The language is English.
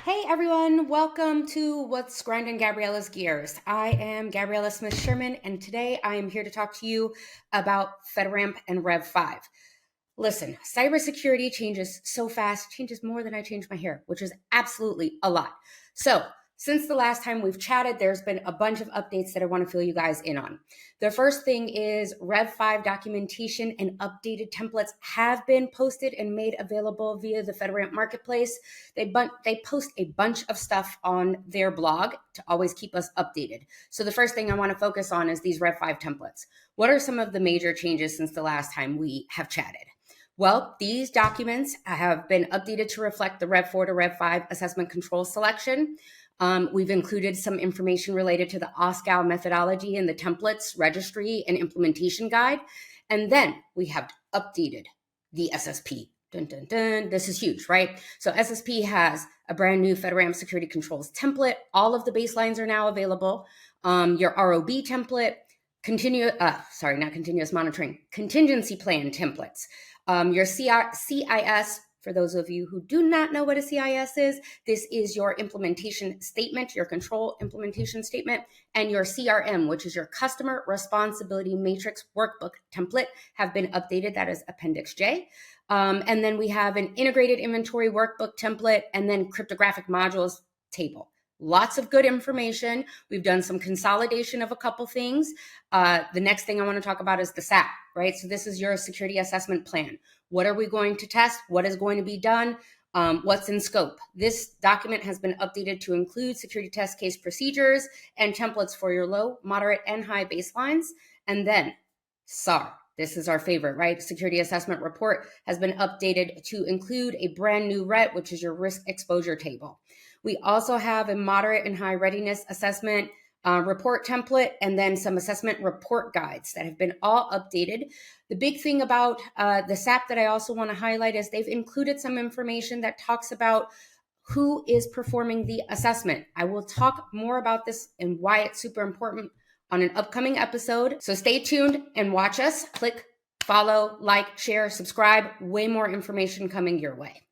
Hey everyone, welcome to What's Grinding Gabriela's Gears. I am Gabriela Smith-Sherman, and today I am here to talk to you about FedRAMP and Rev 5. Listen, cybersecurity changes so fast, changes more than I change my hair, which is absolutely a lot. So, since the last time we've chatted, there's been a bunch of updates that I want to fill you guys in on. The first thing is Rev 5 documentation and updated templates have been posted and made available via the FedRAMP Marketplace. They post a bunch of stuff on their blog to always keep us updated. So the first thing I want to focus on is these Rev 5 templates. What are some of the major changes since the last time we have chatted? Well, these documents have been updated to reflect the Rev 4 to Rev 5 assessment control selection. We've included some information related to the OSCAL methodology in the templates, registry, and implementation guide. And then we have updated the SSP. Dun, dun, dun. This is huge, right? So SSP has a brand new FedRAMP security controls template. All of the baselines are now available. Your ROB template, not continuous monitoring, contingency plan templates. Your CIS, for those of you who do not know what a CIS is, this is your implementation statement, your control implementation statement, and your CRM, which is your customer responsibility matrix workbook template, have been updated. That is Appendix J. And then we have an integrated inventory workbook template and then cryptographic modules table. Lots of good information. We've done some consolidation of a couple things. The next thing I want to talk about is the SAP, right? So this is your security assessment plan. What are we going to test? What is going to be done? What's in scope? This document has been updated to include security test case procedures and templates for your low, moderate, and high baselines. And then SAR. This is our favorite, right? Security assessment report has been updated to include a brand new RET, which is your risk exposure table. We also have a moderate and high readiness assessment report template, and then some assessment report guides that have been all updated. The big thing about the SAP that I also want to highlight is they've included some information that talks about who is performing the assessment. I will talk more about this and why it's super important on an upcoming episode. So stay tuned and watch us. Click follow, like, share, subscribe. Way more information coming your way.